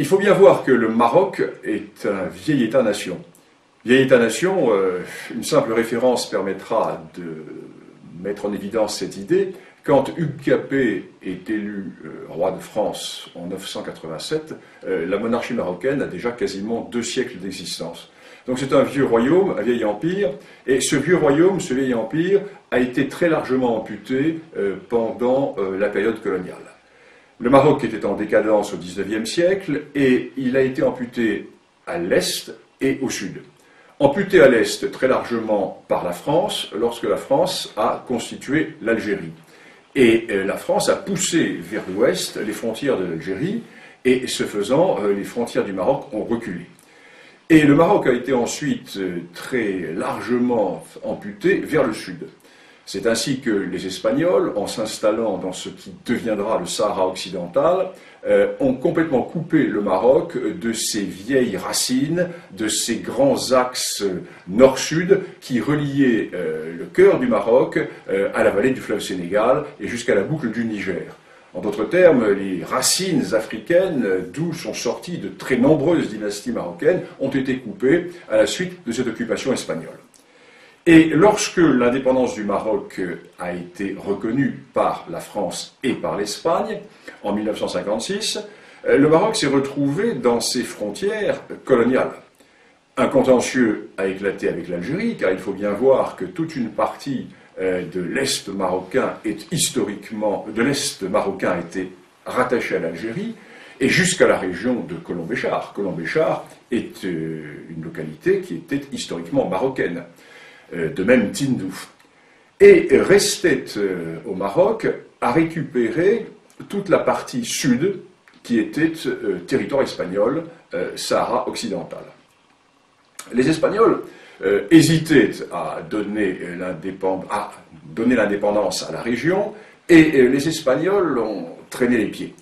Il faut bien voir que le Maroc est un vieil État-nation. Vieil État-nation, une simple référence permettra de mettre en évidence cette idée. Quand Hugues Capet est élu roi de France en 987, la monarchie marocaine a déjà quasiment 2 siècles d'existence. Donc c'est un vieux royaume, un vieil empire, et ce vieux royaume, ce vieil empire, a été très largement amputé pendant la période coloniale. Le Maroc était en décadence au XIXe siècle, et il a été amputé à l'est et au sud. Amputé à l'est très largement par la France, lorsque la France a constitué l'Algérie. Et la France a poussé vers l'ouest les frontières de l'Algérie, et ce faisant, les frontières du Maroc ont reculé. Et le Maroc a été ensuite très largement amputé vers le sud. C'est ainsi que les Espagnols, en s'installant dans ce qui deviendra le Sahara occidental, ont complètement coupé le Maroc de ses vieilles racines, de ses grands axes nord-sud qui reliaient le cœur du Maroc à la vallée du fleuve Sénégal et jusqu'à la boucle du Niger. En d'autres termes, les racines africaines, d'où sont sorties de très nombreuses dynasties marocaines, ont été coupées à la suite de cette occupation espagnole. Et lorsque l'indépendance du Maroc a été reconnue par la France et par l'Espagne, en 1956, le Maroc s'est retrouvé dans ses frontières coloniales. Un contentieux a éclaté avec l'Algérie, car il faut bien voir que toute une partie de l'Est marocain de l'Est marocain était rattachée à l'Algérie, et jusqu'à la région de Colombéchar. Colombéchar est une localité qui était historiquement marocaine. De même Tindouf. Et restait au Maroc à récupérer toute la partie sud qui était territoire espagnol, Sahara occidental. Les Espagnols hésitaient à donner l'indépendance à la région, et les Espagnols ont traîné les pieds.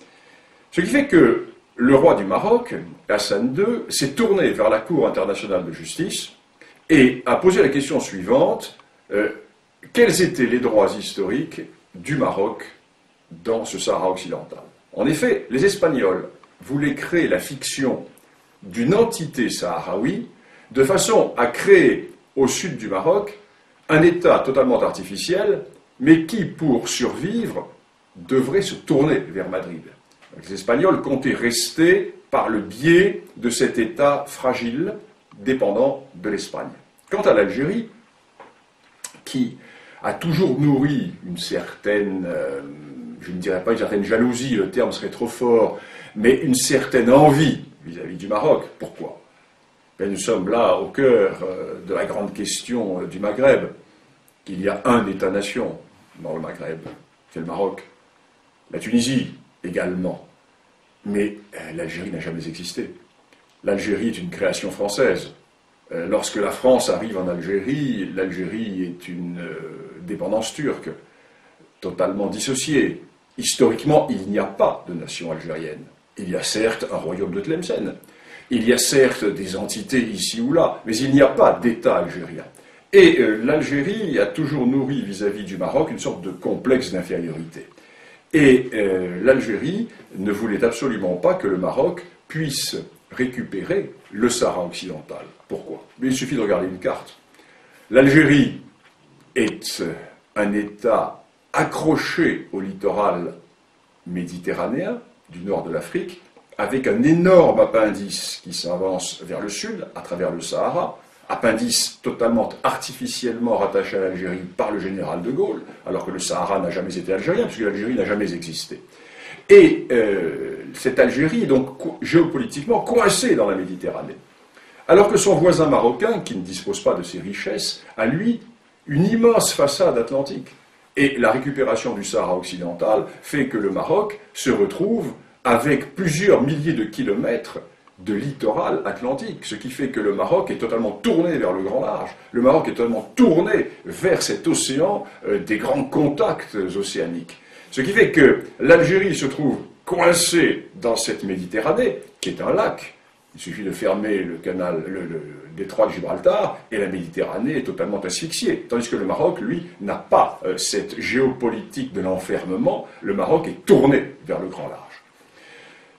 Ce qui fait que le roi du Maroc, Hassan II, s'est tourné vers la Cour internationale de justice et a posé la question suivante, quels étaient les droits historiques du Maroc dans ce Sahara occidental? En effet, les Espagnols voulaient créer la fiction d'une entité sahraoui de façon à créer au sud du Maroc un État totalement artificiel, mais qui, pour survivre, devrait se tourner vers Madrid. Donc, les Espagnols comptaient rester par le biais de cet État fragile, dépendant de l'Espagne. Quant à l'Algérie, qui a toujours nourri une certaine, je ne dirais pas une certaine jalousie, le terme serait trop fort, mais une certaine envie vis-à-vis du Maroc. Pourquoi? Nous sommes là au cœur de la grande question du Maghreb. Il y a un État-nation dans le Maghreb, c'est le Maroc. La Tunisie également. Mais l'Algérie n'a jamais existé. L'Algérie est une création française. Lorsque la France arrive en Algérie, l'Algérie est une dépendance turque, totalement dissociée. Historiquement, il n'y a pas de nation algérienne. Il y a certes un royaume de Tlemcen, il y a certes des entités ici ou là, mais il n'y a pas d'État algérien. Et l'Algérie a toujours nourri vis-à-vis du Maroc une sorte de complexe d'infériorité. Et l'Algérie ne voulait absolument pas que le Maroc puisse récupérer le Sahara occidental. Pourquoi? Mais il suffit de regarder une carte. L'Algérie est un État accroché au littoral méditerranéen du nord de l'Afrique, avec un énorme appendice qui s'avance vers le sud, à travers le Sahara, appendice totalement artificiellement rattaché à l'Algérie par le général de Gaulle, alors que le Sahara n'a jamais été algérien, puisque l'Algérie n'a jamais existé. Et cette Algérie est donc géopolitiquement coincée dans la Méditerranée. Alors que son voisin marocain, qui ne dispose pas de ces richesses, a lui une immense façade atlantique. Et la récupération du Sahara occidental fait que le Maroc se retrouve avec plusieurs milliers de kilomètres de littoral atlantique, ce qui fait que le Maroc est totalement tourné vers le grand large. Le Maroc est totalement tourné vers cet océan des grands contacts océaniques. Ce qui fait que l'Algérie se trouve coincée dans cette Méditerranée, qui est un lac. Il suffit de fermer le détroit de Gibraltar et la Méditerranée est totalement asphyxiée. Tandis que le Maroc, lui, n'a pas cette géopolitique de l'enfermement. Le Maroc est tourné vers le grand large.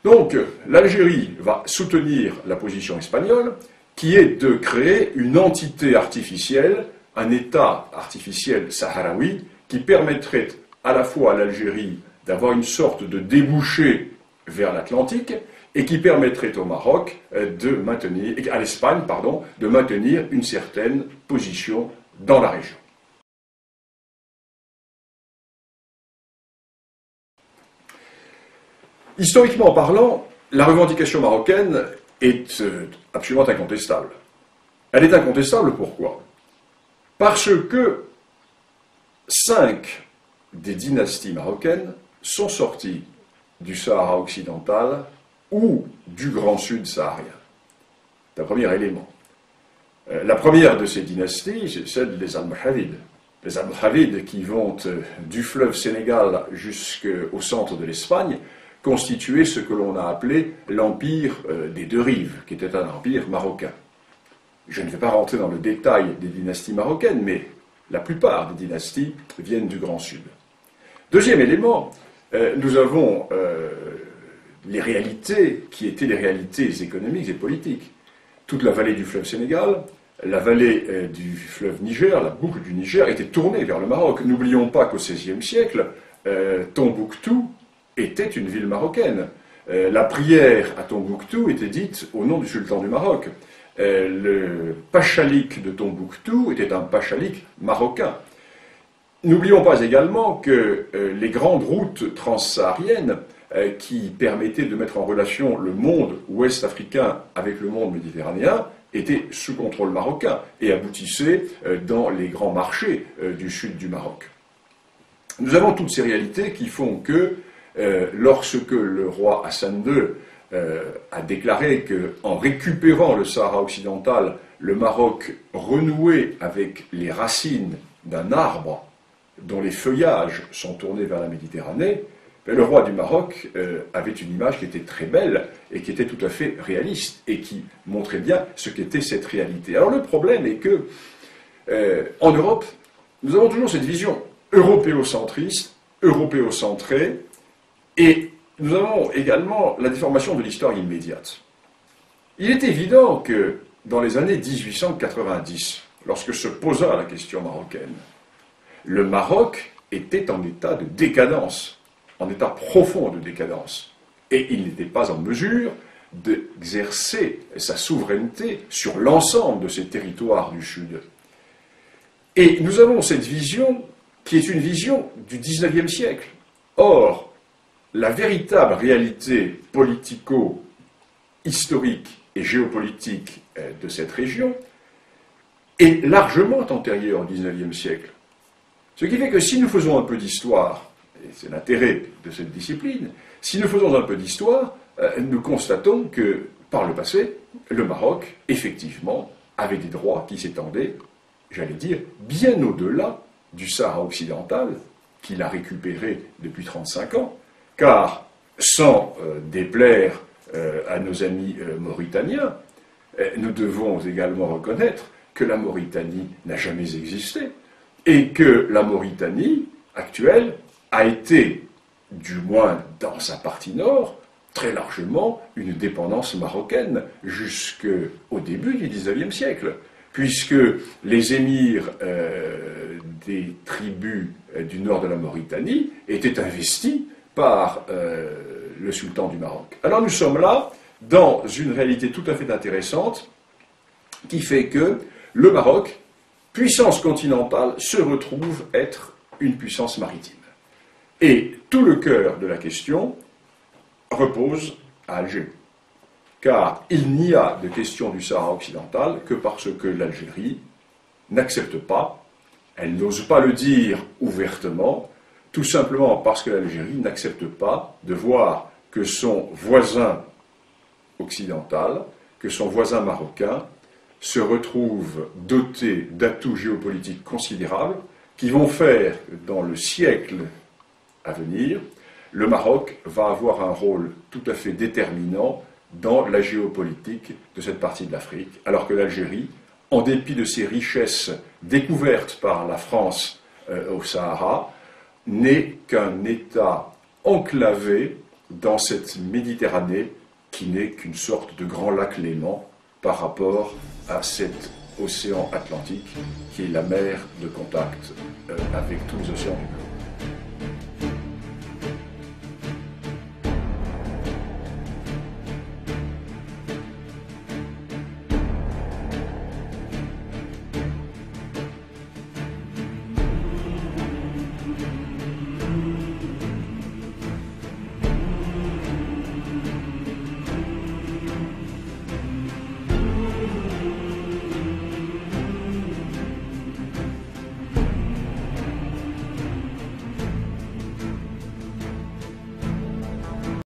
Donc, l'Algérie va soutenir la position espagnole, qui est de créer une entité artificielle, un État artificiel sahraoui, qui permettrait à la fois à l'Algérie d'avoir une sorte de débouché vers l'Atlantique, et qui permettrait au Maroc de maintenir, à l'Espagne, pardon, de maintenir une certaine position dans la région. Historiquement parlant, la revendication marocaine est absolument incontestable. Elle est incontestable pourquoi? Parce que 5 des dynasties marocaines sont sorties du Sahara occidental ou du Grand Sud saharien. C'est un premier élément. La première de ces dynasties, c'est celle des Almohavides. Les Almohavides qui vont du fleuve Sénégal jusqu'au centre de l'Espagne constituaient ce que l'on a appelé l'empire des deux rives, qui était un empire marocain. Je ne vais pas rentrer dans le détail des dynasties marocaines, mais la plupart des dynasties viennent du Grand Sud. Deuxième élément, nous avons les réalités qui étaient les réalités économiques et politiques. Toute la vallée du fleuve Sénégal, la vallée du fleuve Niger, la boucle du Niger était tournée vers le Maroc. N'oublions pas qu'au XVIe siècle, Tombouctou était une ville marocaine. La prière à Tombouctou était dite au nom du sultan du Maroc. Le pachalik de Tombouctou était un pachalik marocain. N'oublions pas également que les grandes routes transsahariennes qui permettaient de mettre en relation le monde ouest-africain avec le monde méditerranéen étaient sous contrôle marocain et aboutissaient dans les grands marchés du sud du Maroc. Nous avons toutes ces réalités qui font que lorsque le roi Hassan II a déclaré qu'en récupérant le Sahara occidental, le Maroc renouait avec les racines d'un arbre dont les feuillages sont tournés vers la Méditerranée, le roi du Maroc avait une image qui était très belle et qui était tout à fait réaliste et qui montrait bien ce qu'était cette réalité. Alors le problème est que en Europe, nous avons toujours cette vision européocentriste, européocentrée, et nous avons également la déformation de l'histoire immédiate. Il est évident que dans les années 1890, lorsque se posa la question marocaine, le Maroc était en état de décadence, en état profond de décadence, et il n'était pas en mesure d'exercer sa souveraineté sur l'ensemble de ces territoires du Sud. Et nous avons cette vision qui est une vision du XIXe siècle. Or, la véritable réalité politico-historique et géopolitique de cette région est largement antérieure au XIXe siècle. Ce qui fait que si nous faisons un peu d'histoire, et c'est l'intérêt de cette discipline, si nous faisons un peu d'histoire, nous constatons que, par le passé, le Maroc, effectivement, avait des droits qui s'étendaient, j'allais dire, bien au-delà du Sahara occidental, qu'il a récupéré depuis 35 ans, car, sans déplaire à nos amis mauritaniens, nous devons également reconnaître que la Mauritanie n'a jamais existé, et que la Mauritanie actuelle a été, du moins dans sa partie nord, très largement une dépendance marocaine jusqu'au début du XIXe siècle, puisque les émirs des tribus du nord de la Mauritanie étaient investis par le sultan du Maroc. Alors nous sommes là dans une réalité tout à fait intéressante qui fait que le Maroc, puissance continentale, se retrouve être une puissance maritime. Et tout le cœur de la question repose à Alger. Car il n'y a de question du Sahara occidental que parce que l'Algérie n'accepte pas, elle n'ose pas le dire ouvertement, tout simplement parce que l'Algérie n'accepte pas de voir que son voisin occidental, que son voisin marocain, se retrouve doté d'atouts géopolitiques considérables qui vont faire que dans le siècle à venir, le Maroc va avoir un rôle tout à fait déterminant dans la géopolitique de cette partie de l'Afrique, alors que l'Algérie, en dépit de ses richesses découvertes par la France au Sahara, n'est qu'un État enclavé dans cette Méditerranée qui n'est qu'une sorte de grand lac Léman par rapport à cet océan Atlantique qui est la mer de contact avec tous les océans du monde.